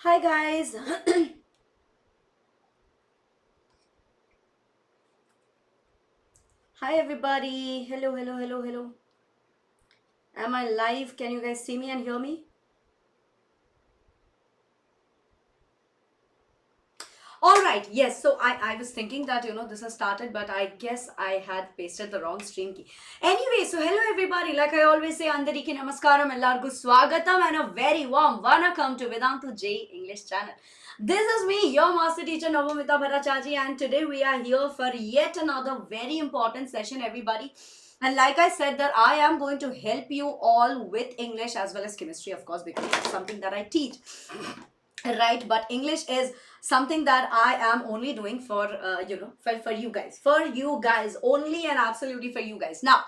Hi guys. Hi everybody. Hello, hello, hello, hello. Am I live? Can you guys see me and hear me? All right. Yes. So I was thinking that this has started, but I guess I had pasted the wrong stream key. Anyway, so hello everybody. Like I always say, Andariki Namaskaram, Ellargu Swagatam, and a very warm welcome to Vedantu J English channel. This is me, your master teacher Nabamita Ma'am, and today we are here for yet another very important session, everybody. And like I said, that I am going to help you all with English as well as chemistry, of course, because it's something that I teach. Right, but English is something that I am only doing for for you guys only, and absolutely for you guys. Now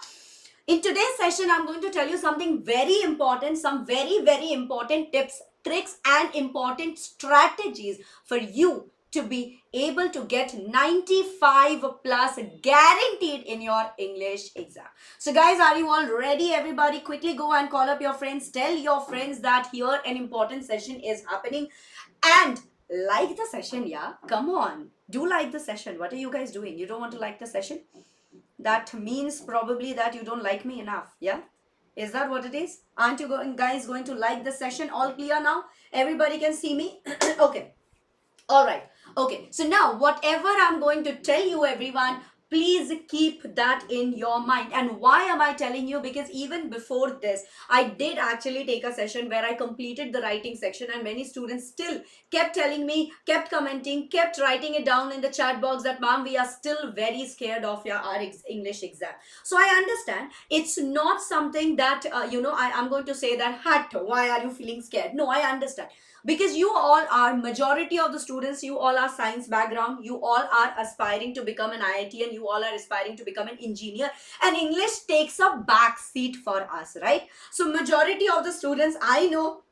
in today's session I'm going to tell you something very important, some very important tips, tricks and important strategies for you to be able to get 95 plus guaranteed in your English exam. So guys, are you all ready? Everybody quickly go and call up your friends, tell your friends that here an important session is happening, and like the session. Yeah, come on, do like the session. What are you guys doing? You don't want to like the session? That means probably that you don't like me enough. Yeah, is that what it is? Aren't you guys going to like the session? All clear now? Everybody can see me? Okay. All right. Okay. So now, whatever I'm going to tell you, everyone, please keep that in your mind. And why am I telling you? Because even before this, I did actually take a session where I completed the writing section, and many students still kept telling me, kept commenting, kept writing it down in the chat box that, ma'am, we are still very scared of our English exam. So I understand it's not something that, I'm going to say that, hat, why are you feeling scared? No, I understand, because you all are, majority of the students, you all are science background, you all are aspiring to become an IIT, and you all are aspiring to become an engineer, and English takes a back seat for us, right? So majority of the students, I know,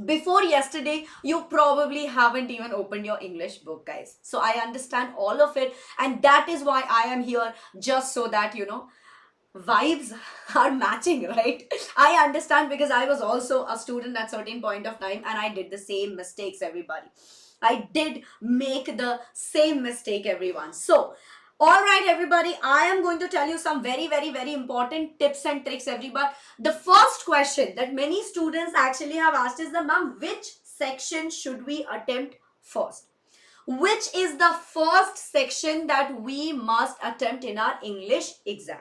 before yesterday you probably haven't even opened your English book, guys. So I understand all of it, and that is why I am here, just so that vibes are matching, right? I understand, because I was also a student at certain point of time, and I did the same mistakes, everybody. I did make the same mistake, everyone. So all right, everybody, I am going to tell you some very important tips and tricks, everybody. The first question that many students actually have asked is, the ma'am, which section should we attempt first? Which is the first section that we must attempt in our English exam?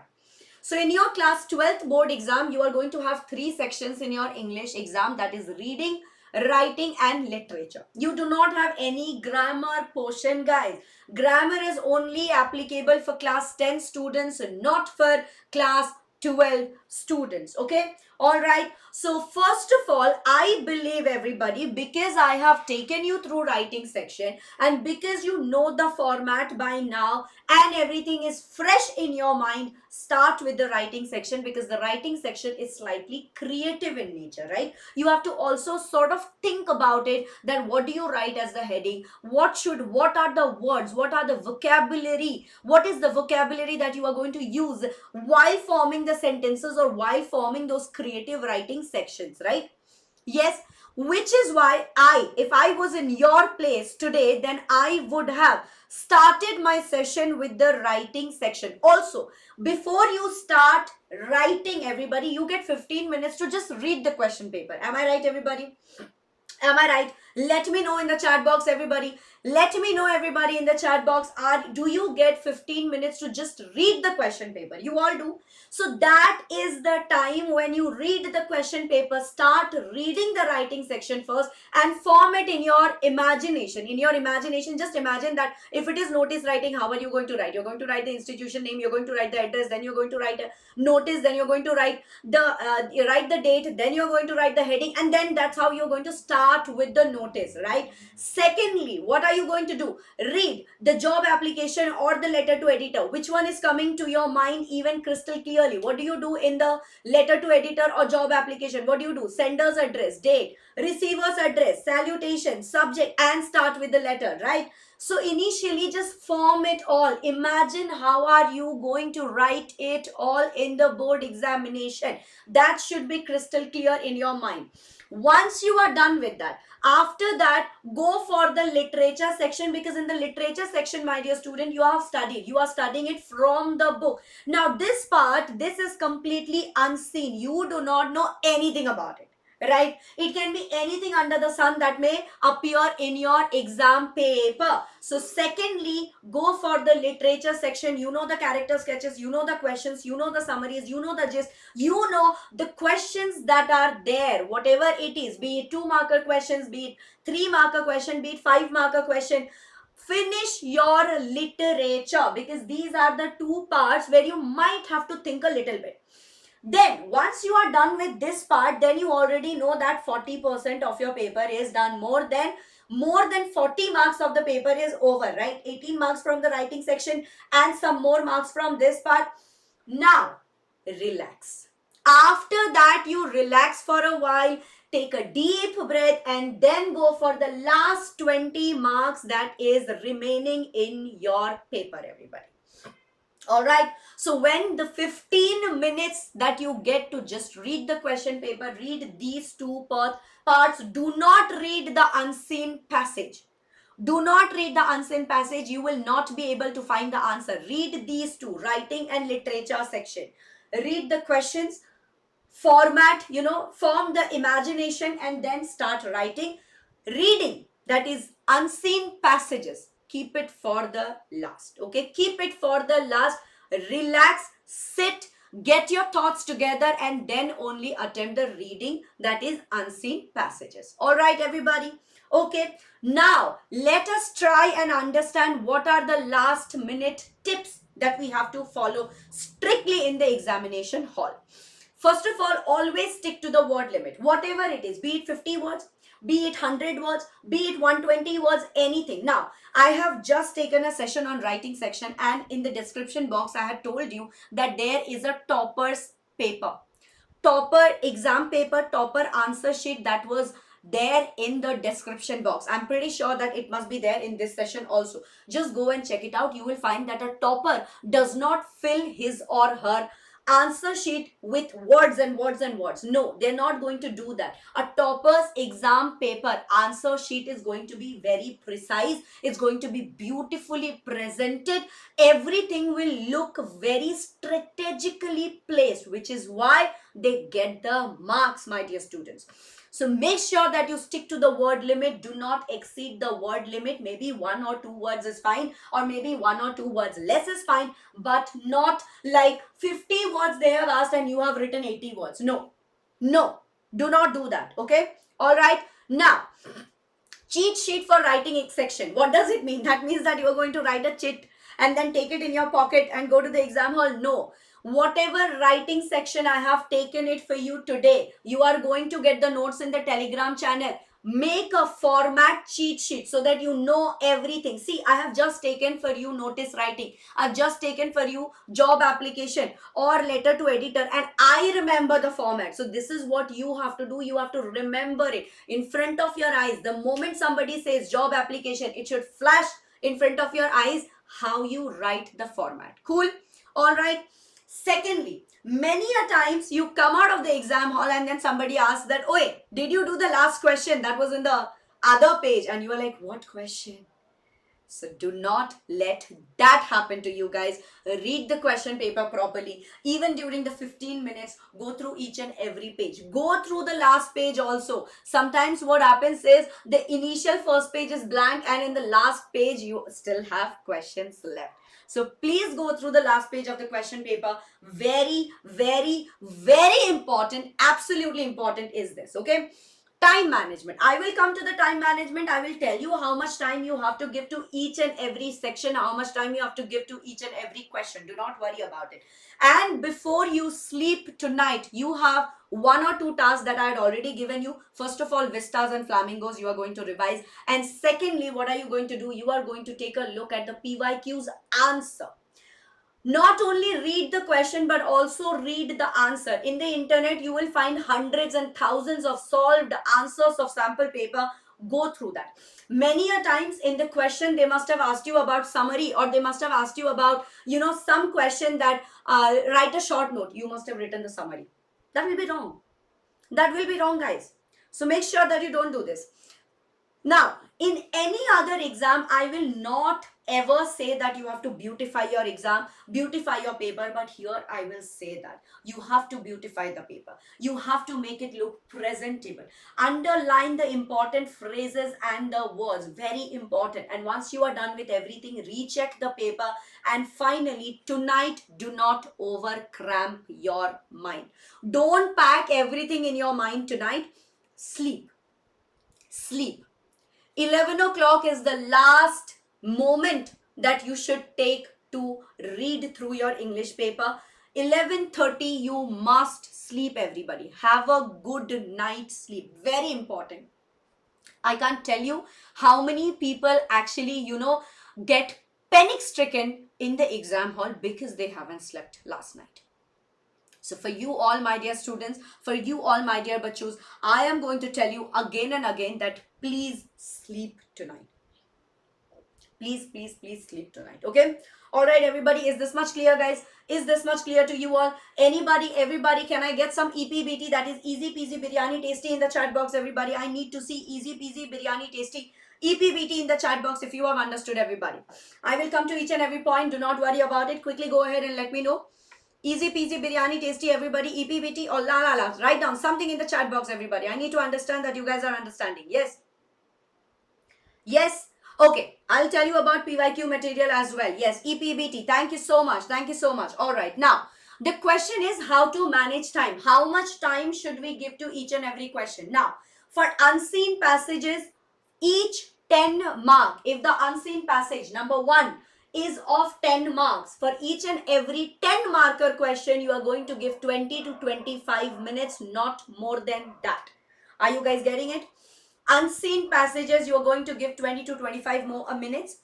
So in your class 12th board exam, you are going to have 3 sections in your English exam, that is reading, writing and literature. You do not have any grammar portion, guys. Grammar is only applicable for class 10 students, not for class 12 students. Okay, all right. So first of all, I believe, everybody, because I have taken you through writing section, and because you know the format by now and everything is fresh in your mind, start with the writing section, because the writing section is slightly creative in nature, right? You have to also sort of think about it, that what do you write as the heading, what are the words, what are the vocabulary, what is the vocabulary that you are going to use while forming the sentences or while forming those creative writing sections, right? Yes, which is why if I was in your place today, then I would have started my session with the writing section. Also, before you start writing, everybody, you get 15 minutes to just read the question paper. Am I right, everybody? Am I right? Let me know in the chat box, everybody. Let me know, everybody, in the chat box. Do you get 15 minutes to just read the question paper? You all do. So that is the time when you read the question paper. Start reading the writing section first and form it in your imagination. In your imagination, just imagine that if it is notice writing, how are you going to write? You're going to write the institution name, you're going to write the address, then you're going to write a notice, then you're going to write you write the date, then you're going to write the heading, and then that's how you're going to start with the notice, right? Secondly, what are you going to do? Read the job application or the letter to editor. Which one is coming to your mind even crystal clearly? What do you do in the letter to editor or job application? What do you do? Sender's address, date, receiver's address, salutation, subject, and start with the letter, right? So initially, just form it all. Imagine how are you going to write it all in the board examination. That should be crystal clear in your mind. Once you are done with that, after that, go for the literature section, because in the literature section, my dear student, you have studied. You are studying it from the book. Now, this part, this is completely unseen. You do not know anything about it. Right? It can be anything under the sun that may appear in your exam paper. So secondly, go for the literature section. You know the character sketches, you know the questions, you know the summaries, you know the gist, you know the questions that are there, whatever it is, be it 2-marker questions, be it 3-marker question, be it 5-marker question. Finish your literature, because these are the two parts where you might have to think a little bit. Then once you are done with this part, then you already know that 40% of your paper is done. More than 40 marks of the paper is over, right? 18 marks from the writing section and some more marks from this part. Now relax. After that, you relax for a while, take a deep breath, and then go for the last 20 marks that is remaining in your paper, everybody. All right. So when the 15 minutes that you get to just read the question paper, read these two parts, do not read the unseen passage. Do not read the unseen passage. You will not be able to find the answer. Read these two, writing and literature section. Read the questions, format, form the imagination, and then start writing. Reading, that is unseen passages, keep it for the last. Okay, keep it for the last. Relax, sit, get your thoughts together, and then only attempt the reading, that is unseen passages. All right, everybody. Okay, now let us try and understand what are the last minute tips that we have to follow strictly in the examination hall. First of all, always stick to the word limit, whatever it is, be it 50 words, be it 100 words, be it 120 words, anything. Now, I have just taken a session on writing section, and in the description box, I had told you that there is a topper's paper, topper exam paper, topper answer sheet that was there in the description box. I'm pretty sure that it must be there in this session also. Just go and check it out. You will find that a topper does not fill his or her answer sheet with words and words and words. No, they're not going to do that. A topper's exam paper answer sheet is going to be very precise. It's going to be beautifully presented. Everything will look very strategically placed, which is why they get the marks, my dear students. So make sure that you stick to the word limit. Do not exceed the word limit. Maybe 1 or 2 words is fine, or maybe 1 or 2 words less is fine, but not like 50 words they have asked and you have written 80 words. No, do not do that. Okay. All right. Now, cheat sheet for writing section. What does it mean? That means that you are going to write a cheat and then take it in your pocket and go to the exam hall. No. Whatever writing section I have taken it for you today, you are going to get the notes in the Telegram channel. Make a format cheat sheet so that you know everything. See, I have just taken for you notice writing. I've just taken for you job application or letter to editor, and I remember the format. So this is what you have to do. You have to remember it in front of your eyes. The moment somebody says job application, it should flash in front of your eyes how you write the format. Cool? All right. Secondly, many a times you come out of the exam hall and then somebody asks that, "Oi, did you do the last question that was in the other page?" And you are like, "What question?" So do not let that happen to you, guys. Read the question paper properly. Even during the 15 minutes, go through each and every page. Go through the last page also. Sometimes what happens is the initial first page is blank and in the last page you still have questions left. So please go through the last page of the question paper. Very, very, very important. Absolutely important is this. Okay. Time management. I will come to the time management. I will tell you how much time you have to give to each and every section, how much time you have to give to each and every question. Do not worry about it. And before you sleep tonight, you have 1 or 2 tasks that I had already given you. First of all, vistas and flamingos you are going to revise. And secondly, what are you going to do? You are going to take a look at the PYQ's answer. Not only read the question but also read the answer. In the internet you will find hundreds and thousands of solved answers of sample paper. Go through that. Many a times in the question they must have asked you about summary, or they must have asked you about some question that write a short note. You must have written the summary. That will be wrong. That will be wrong, guys. So make sure that you don't do this. Now, in any other exam, I will not ever say that you have to beautify your exam, beautify your paper, but here I will say that you have to beautify the paper. You have to make it look presentable. Underline the important phrases and the words, very important. And once you are done with everything, recheck the paper. And finally, tonight, do not over cramp your mind. Don't pack everything in your mind tonight. Sleep. Sleep. 11 o'clock is the last moment that you should take to read through your English paper. 11:30 you must sleep, everybody. Have a good night's sleep. Very important. I can't tell you how many people actually, get panic stricken in the exam hall because they haven't slept last night. So for you all, my dear students, for you all, my dear bachos, I am going to tell you again and again that please sleep tonight. Please, please, please sleep tonight. Okay? All right, everybody. Is this much clear, guys? Is this much clear to you all? Anybody, everybody, can I get some EPBT, that is easy peasy biryani tasty, in the chat box, everybody? I need to see easy peasy biryani tasty EPBT in the chat box if you have understood, everybody. I will come to each and every point. Do not worry about it. Quickly go ahead and let me know. Easy peasy biryani tasty, everybody. EPBT or la la la. Write down something in the chat box, everybody. I need to understand that you guys are understanding. Yes. Yes. Okay. I'll tell you about PYQ material as well. Yes. EPBT. Thank you so much. Thank you so much. All right. Now, the question is how to manage time. How much time should we give to each and every question? Now, for unseen passages, each 10 mark. If the unseen passage, number 1, is of 10 marks. For each and every 10 marker question, you are going to give 20 to 25 minutes, not more than that. Are you guys getting it? Unseen passages, you are going to give 20 to 25 more minutes.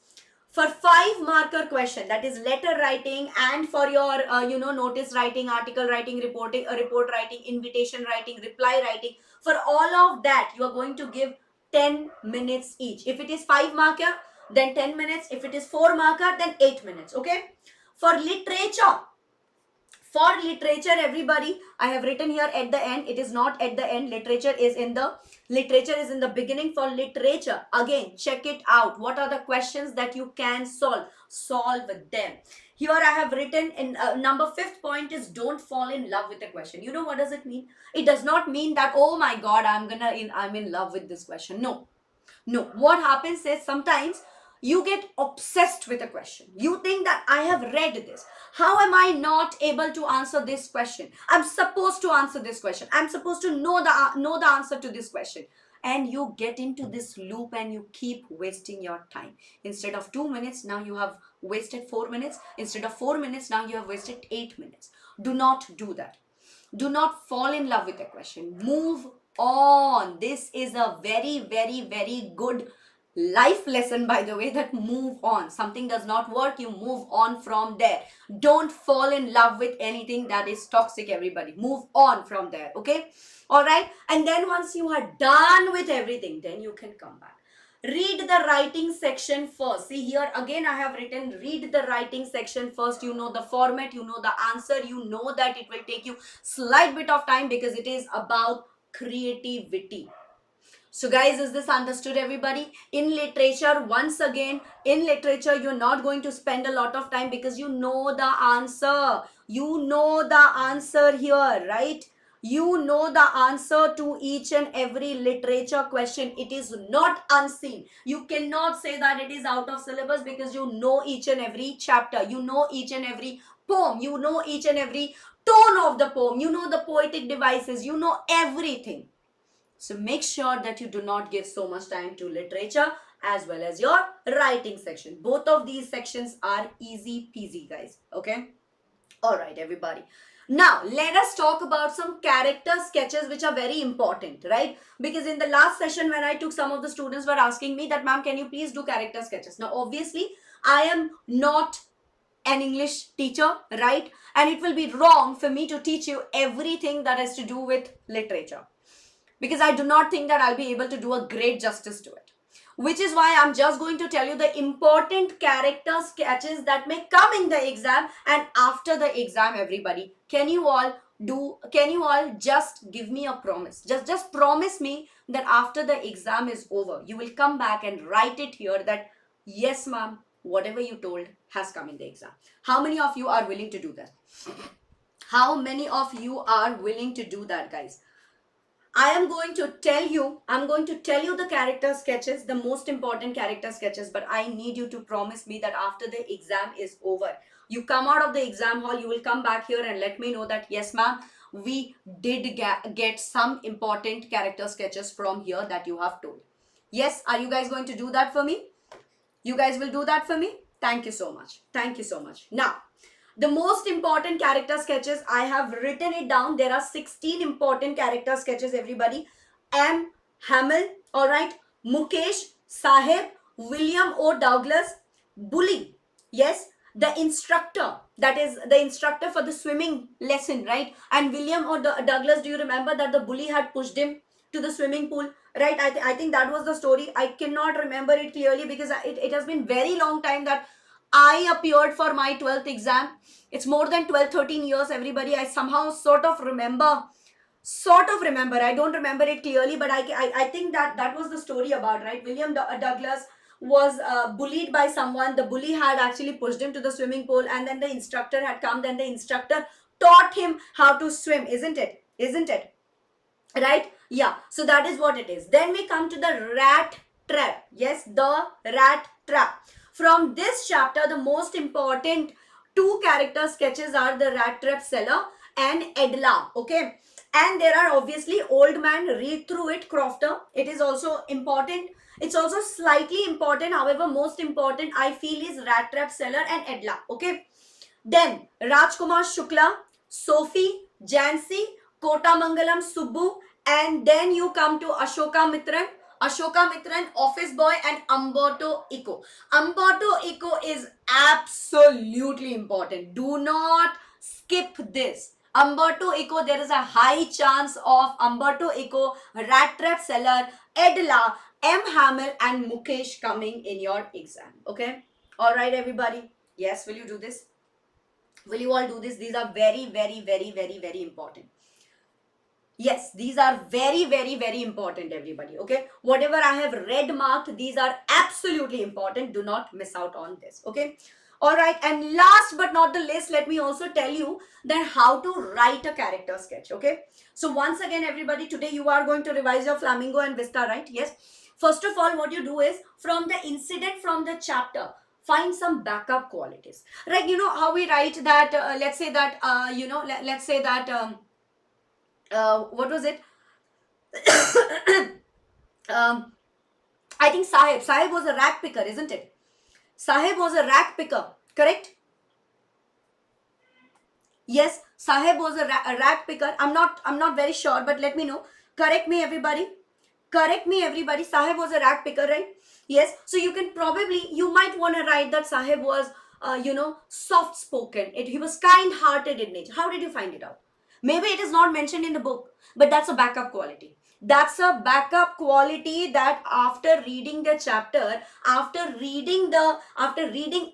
For 5 marker question, that is letter writing, and for your notice writing, article writing, report writing, invitation writing, reply writing, for all of that you are going to give 10 minutes each. If it is 5 marker, then 10 minutes. If it is 4 marker, then 8 minutes. Okay. For literature, everybody, I have written here at the end. It is not at the end. Literature is in the beginning. For literature, again, check it out. What are the questions that you can solve? Solve them. Here I have written in number 5th point is don't fall in love with a question. You know what does it mean? It does not mean that, oh my God, I'm in love with this question. No. What happens is sometimes you get obsessed with a question. You think that I have read this. How am I not able to answer this question? I'm supposed to answer this question. I'm supposed to know the answer to this question. And you get into this loop and you keep wasting your time. Instead of 2 minutes, now you have wasted 4 minutes. Instead of 4 minutes, now you have wasted 8 minutes. Do not do that. Do not fall in love with a question. Move on. This is a very, very, very good life lesson, by the way, that move on. Something does not work, you move on from there. Don't fall in love with anything that is toxic, everybody. Move on from there. Okay. All right. And then once you are done with everything, then you can come back. Read the writing section first. See here again I have written read the writing section first. You know the format, you know the answer, you know that it will take you slight bit of time because it is about creativity. So guys, is this understood, everybody? In literature, once again, in literature, you're not going to spend a lot of time because you know the answer. You know the answer here, right? You know the answer to each and every literature question. It is not unseen. You cannot say that it is out of syllabus because you know each and every chapter. You know each and every poem. You know each and every tone of the poem. You know the poetic devices. You know everything. So make sure that you do not give so much time to literature as well as your writing section. Both of these sections are easy peasy, guys. Okay. All right, everybody. Now, let us talk about some character sketches which are very important, right? Because in the last session when I took, some of the students were asking me that, ma'am, can you please do character sketches? Now, obviously, I am not an English teacher, right? And it will be wrong for me to teach you everything that has to do with literature, because I do not think that I'll be able to do a great justice to it. Which is why I'm just going to tell you the important character sketches that may come in the exam. And after the exam, everybody, can you all just give me a promise? Just promise me that after the exam is over, you will come back and write it here that, yes, ma'am, whatever you told has come in the exam. How many of you are willing to do that? How many of you are willing to do that, guys? I'm going to tell you the character sketches, the most important character sketches, but I need you to promise me that after the exam is over, you come out of the exam hall, you will come back here and let me know that, yes, ma'am, we did get some important character sketches from here that you have told. Yes, are you guys going to do that for me? You guys will do that for me? Thank you so much. Thank you so much. Now, the most important character sketches, I have written it down. There are 16 important character sketches, everybody. M. Hamill, alright. Mukesh, Sahib, William O. Douglas, Bully. Yes, the instructor, that is the instructor for the swimming lesson, right? And William O. Douglas, do you remember that the bully had pushed him to the swimming pool? Right, I think that was the story. I cannot remember it clearly because it has been very long time that I appeared for my 12th exam. It's more than 12-13 years, everybody. I somehow sort of remember. I don't remember it clearly, but I think that was the story about, right? William Douglas was bullied by someone. The bully had actually pushed him to the swimming pool, and then the instructor had come. Then the instructor taught him how to swim, isn't it? Isn't it? Right? Yeah. So that is what it is. Then we come to the rat trap. Yes, the rat trap. From this chapter, the most important two character sketches are the rat trap seller and Edla. Okay. And there are obviously old man, read through it, Crofter. It is also important. It's also slightly important. However, most important I feel is rat trap seller and Edla. Okay. Then Rajkumar Shukla, Sophie, Jansi, Kotamangalam Subbu, and then you come to Ashoka Mitran, office boy, and Umberto Eco. Umberto Eco is absolutely important. Do not skip this. Umberto Eco, there is a high chance of Umberto Eco, rat trap seller, Edla, M. Hamill, and Mukesh coming in your exam. Okay? Alright, everybody. Yes, will you do this? Will you all do this? These are very, very, very, very, very important. Yes, these are very, very, very important, everybody. Okay, whatever I have red marked, these are absolutely important. Do not miss out on this. Okay. All right. And last but not the least, let me also tell you that how to write a character sketch. Okay. So once again, everybody, today you are going to revise your Flamingo and Vista, right? Yes. First of all, what you do is from the incident, from the chapter, find some backup qualities. Right. You know how we write that, let's say that, let's say that, what was it? I think Sahib was a rack picker, isn't it? Sahib was a rack picker, correct? Yes, Sahib was a rack picker. I'm not very sure, but let me know. Correct me, everybody. Correct me, everybody. Sahib was a rack picker, right? Yes. So you might want to write that Sahib was, soft spoken. He was kind hearted in nature. How did you find it out? Maybe it is not mentioned in the book, but that's a backup quality. That's a backup quality that after reading the chapter, after reading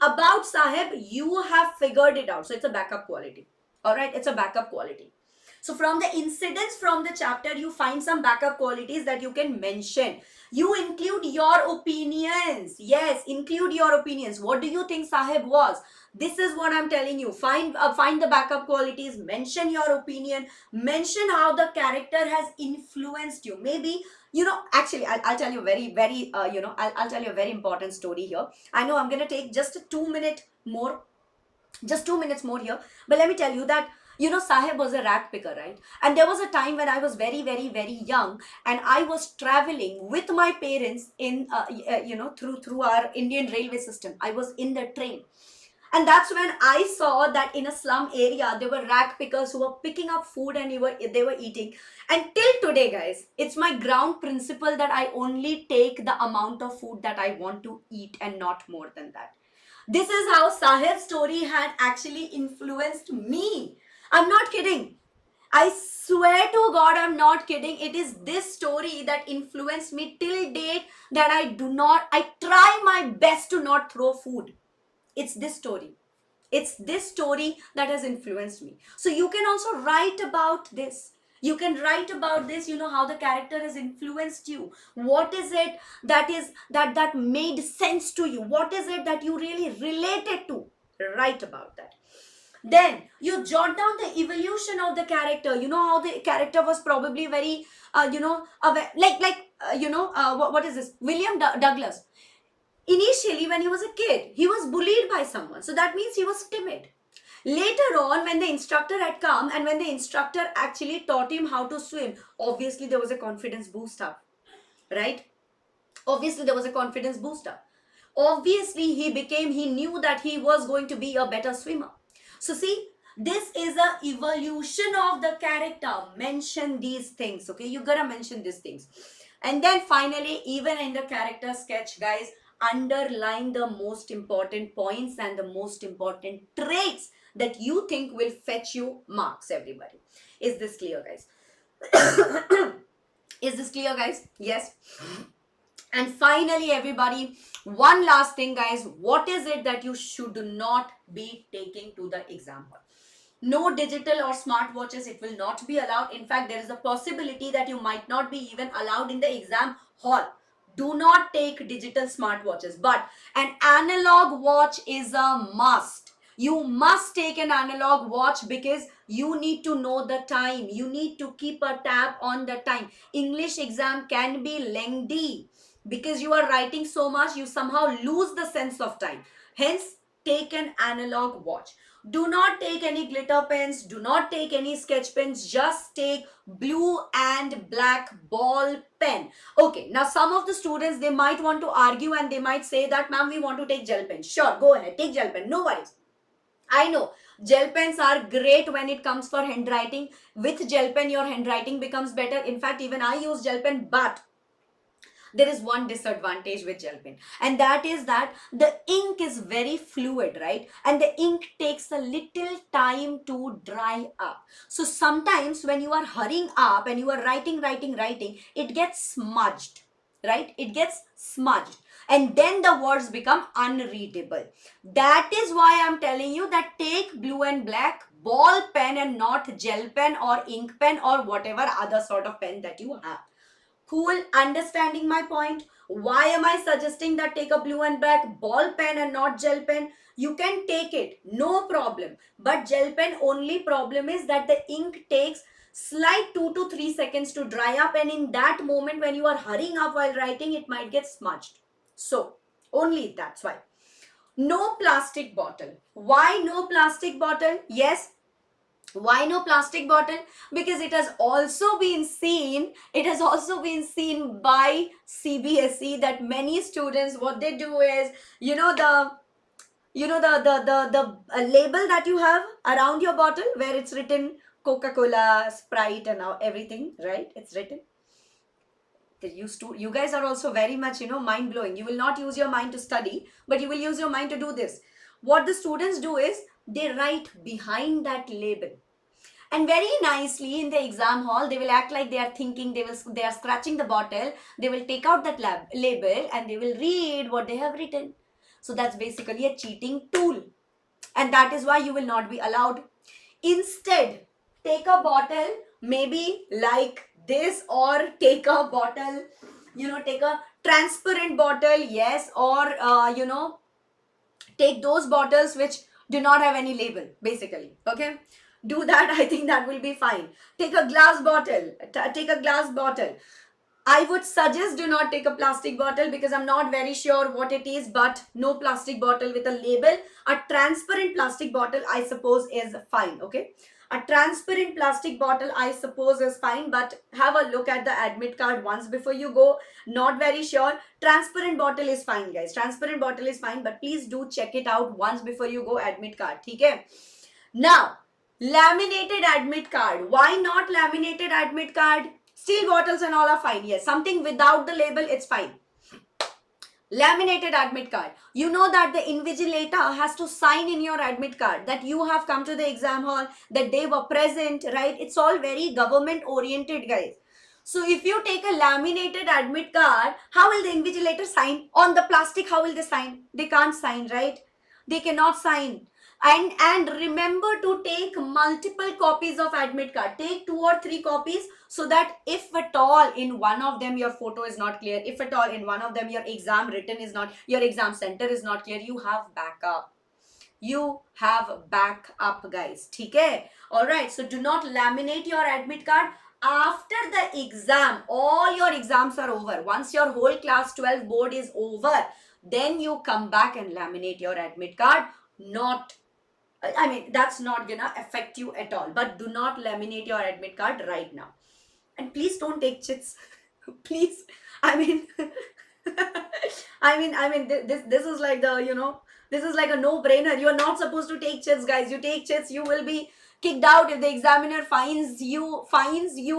about Sahib, you have figured it out. So it's a backup quality. All right, it's a backup quality. So from the incidents from the chapter, you find some backup qualities that you can mention. You include your opinions. Yes, include your opinions. What do you think Sahib was? This is what I'm telling you. Find the backup qualities. Mention your opinion. Mention how the character has influenced you. Maybe, actually, I'll tell you I'll tell you a very important story here. I know I'm going to take just 2 minutes more. Just 2 minutes more here. But let me tell you that, Sahib was a rat picker, right? And there was a time when I was very, very, very young and I was traveling with my parents in, through our Indian railway system. I was in the train. And that's when I saw that in a slum area, there were rack pickers who were picking up food and they were eating. And till today, guys, it's my ground principle that I only take the amount of food that I want to eat and not more than that. This is how Sahib's story had actually influenced me. I'm not kidding. I swear to God, I'm not kidding. It is this story that influenced me till date that I try my best to not throw food. It's this story. It's this story that has influenced me. So you can also write about this. You can write about this, how the character has influenced you. What is it that made sense to you? What is it that you really related to? Write about that. Then you jot down the evolution of the character. You know how the character was probably very, what is this? William Douglas. Initially, when he was a kid, he was bullied by someone. So that means he was timid. Later on, when the instructor had come and when the instructor actually taught him how to swim, obviously there was a confidence boost up, right? Obviously there was a confidence boost up. Obviously he knew that he was going to be a better swimmer. So see, this is a evolution of the character. Mention these things, okay? You gotta mention these things. And then finally, even in the character sketch, guys, underline the most important points and the most important traits that you think will fetch you marks, everybody. Is this clear, guys? Is this clear, guys? Yes. And finally, everybody, one last thing, guys. What is it that you should not be taking to the exam hall? No digital or smartwatches. It will not be allowed. In fact, there is a possibility that you might not be even allowed in the exam hall. Do not take digital smartwatches. But an analog watch is a must. You must take an analog watch because you need to know the time. You need to keep a tab on the time. English exam can be lengthy. Because you are writing so much, you somehow lose the sense of time. Hence, take an analog watch. Do not take any glitter pens. Do not take any sketch pens. Just take blue and black ball pen. Okay, now some of the students, they might want to argue and they might say that, ma'am, we want to take gel pen. Sure, go ahead, take gel pen. No worries. I know gel pens are great when it comes for handwriting. With gel pen, your handwriting becomes better. In fact, even I use gel pen, but there is one disadvantage with gel pen, and that is that the ink is very fluid, right? And the ink takes a little time to dry up. So sometimes when you are hurrying up and you are writing, it gets smudged, right? It gets smudged, and then the words become unreadable. That is why I'm telling you that take blue and black ball pen and not gel pen or ink pen or whatever other sort of pen that you have. Cool, understanding my point? Why am I suggesting that take a blue and black ball pen and not gel pen? You can take it, no problem. But gel pen, only problem is that the ink takes slight 2 to 3 seconds to dry up, and in that moment when you are hurrying up while writing, it might get smudged. So, only that's why. No plastic bottle. Why no plastic bottle? Yes, why no plastic bottle? Because it has also been seen by CBSE that many students, what they do is, the label that you have around your bottle where it's written Coca-Cola, Sprite and now everything, right? It's written. You guys are also very much, mind blowing. You will not use your mind to study, but you will use your mind to do this. What the students do is they write behind that label. And very nicely in the exam hall, they will act like they are thinking, they are scratching the bottle, they will take out that label and they will read what they have written. So that's basically a cheating tool. And that is why you will not be allowed. Instead, take a bottle, maybe like this, or take a bottle, take a transparent bottle, yes, or, take those bottles which do not have any label, basically, okay? Do that. I think that will be fine. Take a glass bottle. Take a glass bottle. I would suggest do not take a plastic bottle because I'm not very sure what it is, but no plastic bottle with a label. A transparent plastic bottle, I suppose, is fine, okay? A transparent plastic bottle, I suppose, is fine, but have a look at the admit card once before you go. Not very sure. Transparent bottle is fine, guys. Transparent bottle is fine, but please do check it out once before you go admit card, okay? Now, laminated admit card. Why not laminated admit card? Steel bottles and all are fine. Yes, something without the label, it's fine. Laminated admit card. You know that the invigilator has to sign in your admit card that you have come to the exam hall, that they were present, right? It's all very government oriented, guys. So if you take a laminated admit card, how will the invigilator sign? On the plastic, how will they sign? They can't sign, right? They cannot sign. And remember to take multiple copies of admit card. Take 2 or 3 copies, so that if at all in one of them your photo is not clear, if at all in one of them your exam written is not, your exam center is not clear, you have backup. You have backup, guys. Okay? All right. So do not laminate your admit card after the exam. All your exams are over. Once your whole class 12 board is over, then you come back and laminate your admit card. Not, I mean, that's not gonna affect you at all. But do not laminate your admit card right now. And please don't take chits. Please. I mean, this is like the, this is like a no-brainer. You're not supposed to take chits, guys. You take chits, you will be kicked out. If the examiner finds you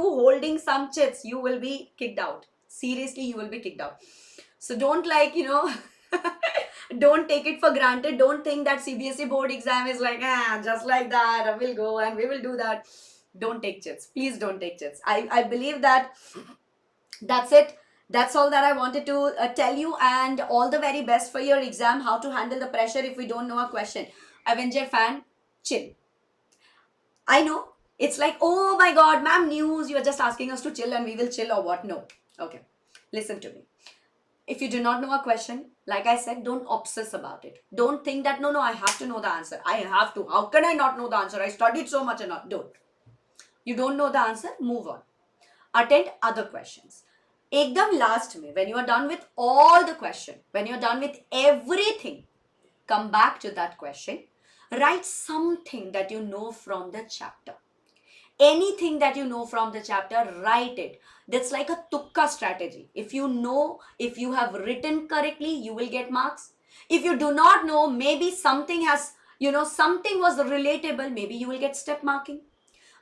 holding some chits, you will be kicked out. Seriously, you will be kicked out. So don't don't take it for granted. Don't think that CBSE board exam is like, just like that, I will go and we will do that. Don't take chits. Please don't take chits. I believe that that's it. That's all that I wanted to tell you, and all the very best for your exam. How to handle the pressure if we don't know a question. Avenger fan, chill. I know it's like, oh my god, ma'am, news. You are just asking us to chill and we will chill or what? No. Okay. Listen to me. If you do not know a question, like I said, don't obsess about it. Don't think that, no, I have to know the answer. I have to. How can I not know the answer? I studied so much and not. Don't. You don't know the answer, move on. Attend other questions. Ekdam last में, when you are done with all the question, when you are done with everything, come back to that question. Write something that you know from the chapter. Anything that you know from the chapter, write it. That's like a tukka strategy. If you know, if you have written correctly, you will get marks. If you do not know, maybe something has, something was relatable, maybe you will get step marking.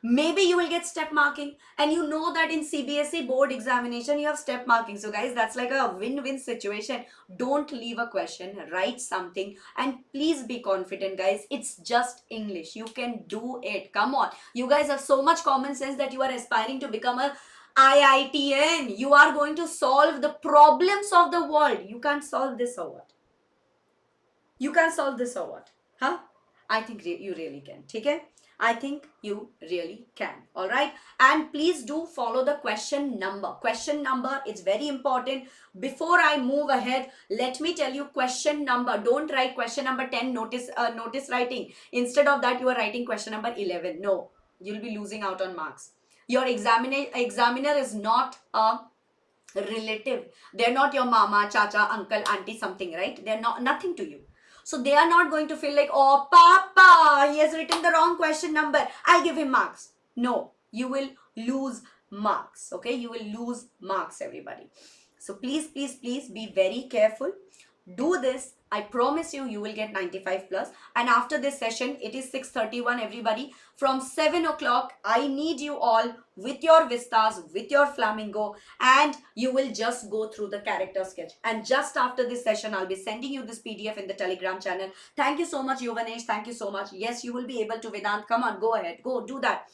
Maybe you will get step marking, and you know that in CBSE board examination you have step marking. So guys, that's like a win-win situation. Don't leave a question, write something, and please be confident, guys. It's just English. You can do it. Come on. You guys have so much common sense that you are aspiring to become a IITN. You are going to solve the problems of the world. You can't solve this or what? You can't solve this or what? Huh? I think you really can. Okay? I think you really can. All right. And please do follow the question number. Question number is very important. Before I move ahead, let me tell you question number. Don't write question number 10 notice writing. Instead of that, you are writing question number 11. No, you'll be losing out on marks. Your examiner is not a relative. They're not your mama, chacha, uncle, auntie, something, right? They're not nothing to you. So they are not going to feel like, oh, Papa, he has written the wrong question number, I'll give him marks. No, you will lose marks. Okay, you will lose marks, everybody. So please, please, please be very careful. Do this. I promise you, you will get 95 plus. And after this session, it is 6:31, everybody. From 7 o'clock, I need you all with your vistas, with your flamingo, and you will just go through the character sketch. And just after this session, I'll be sending you this PDF in the Telegram channel. Thank you so much, Yuvanesh. Thank you so much. Yes, you will be able to, Vedant. Come on, go ahead. Go do that.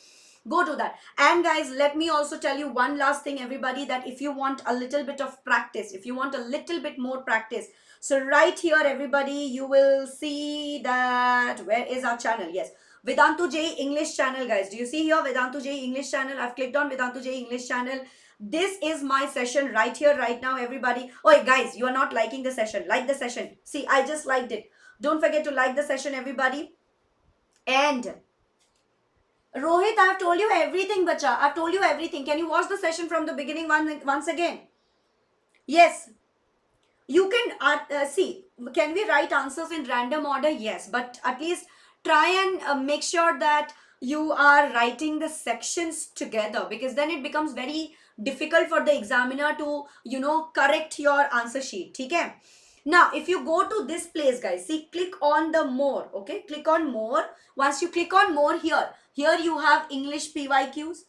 Go do that. And guys, let me also tell you one last thing, everybody, that if you want a little bit of practice, if you want a little bit more practice, so right here, everybody, you will see that, where is our channel? Yes, Vedantu J English channel, guys. Do you see here Vedantu J English channel? I've clicked on Vedantu J English channel. This is my session right here, right now, everybody. Oh, guys, you are not liking the session. Like the session. See, I just liked it. Don't forget to like the session, everybody. And Rohit, I've told you everything, bacha. I've told you everything. Can you watch the session from the beginning once again? Yes. You can see, can we write answers in random order? Yes, but at least try and make sure that you are writing the sections together, because then it becomes very difficult for the examiner to, correct your answer sheet. Okay? Now, if you go to this place, guys, see, click on the more. Okay, click on more. Once you click on more here you have English PYQs.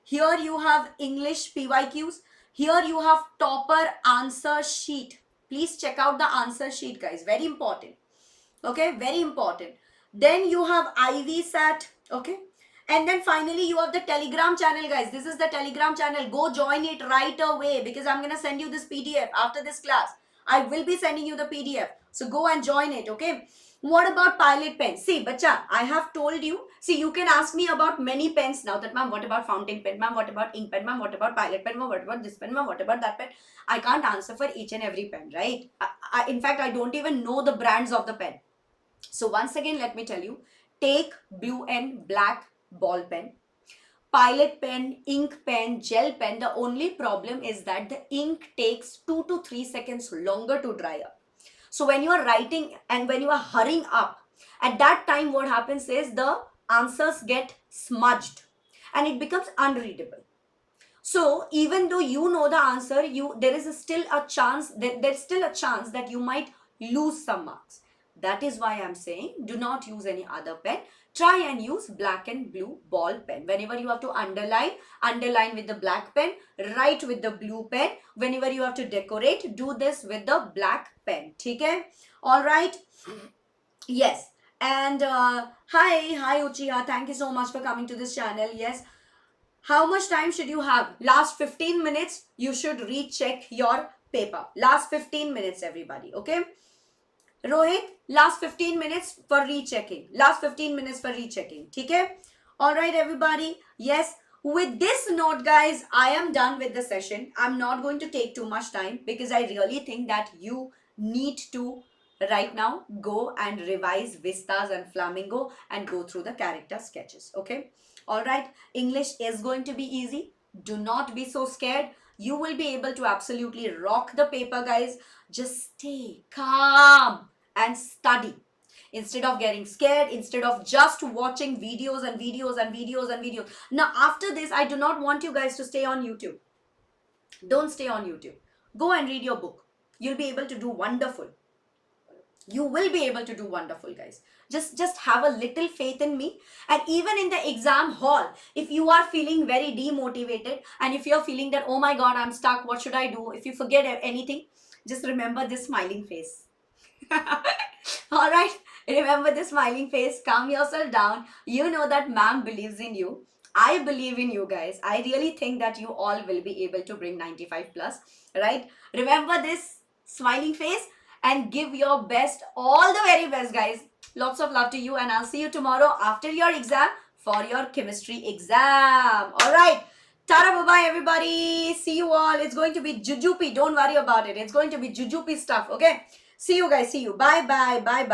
Here you have English PYQs. Here you have topper answer sheet. Please check out the answer sheet, guys. Very important. Okay, very important. Then you have IVSAT. Okay. And then finally you have the Telegram channel, guys. This is the Telegram channel. Go join it right away, because I'm going to send you this PDF after this class. I will be sending you the PDF. So go and join it, okay? What about Pilot pen? See, bacha, I have told you. See, you can ask me about many pens now. That, ma'am, what about fountain pen? Ma'am, what about ink pen? Ma'am, what about Pilot pen? Ma'am, what about this pen? Ma'am, what about that pen? I can't answer for each and every pen, right? In fact, I don't even know the brands of the pen. So once again, let me tell you, take blue and black ball pen, Pilot pen, ink pen, gel pen. The only problem is that the ink takes 2 to 3 seconds longer to dry up. So when you are writing and when you are hurrying up, at that time what happens is the answers get smudged and it becomes unreadable. So even though you know the answer, there's still a chance that you might lose some marks. That is why I'm saying do not use any other pen. Try and use black and blue ball pen. Whenever you have to underline with the black pen, write with the blue pen. Whenever you have to decorate, do this with the black pen. Okay? Alright? Yes. And hi Uchiha. Thank you so much for coming to this channel. Yes. How much time should you have? Last 15 minutes, you should recheck your paper. Last 15 minutes, everybody. Okay? Rohit, last 15 minutes for rechecking. Last 15 minutes for rechecking. Okay? Alright, everybody. Yes. With this note, guys, I am done with the session. I'm not going to take too much time because I really think that you need to right now go and revise Vistas and Flamingo and go through the character sketches. Okay? Alright, English is going to be easy. Do not be so scared. You will be able to absolutely rock the paper, guys. Just stay calm and study. Instead of getting scared, instead of just watching videos and videos and videos and videos. Now, after this, I do not want you guys to stay on YouTube. Don't stay on YouTube. Go and read your book. You'll be able to do wonderful. You will be able to do wonderful, guys. Just have a little faith in me. And even in the exam hall, if you are feeling very demotivated and if you're feeling that, oh my God, I'm stuck, what should I do? If you forget anything, just remember this smiling face. All right, remember this smiling face. Calm yourself down. You know that ma'am believes in you. I believe in you, guys. I really think that you all will be able to bring 95 plus, right? Remember this smiling face and give your best, all the very best, guys. Lots of love to you, and I'll see you tomorrow after your exam for your chemistry exam. All right. Tara, bye-bye, everybody. See you all. It's going to be jujupy. Don't worry about it. It's going to be jujupy stuff, okay? See you, guys. See you. Bye-bye. Bye-bye.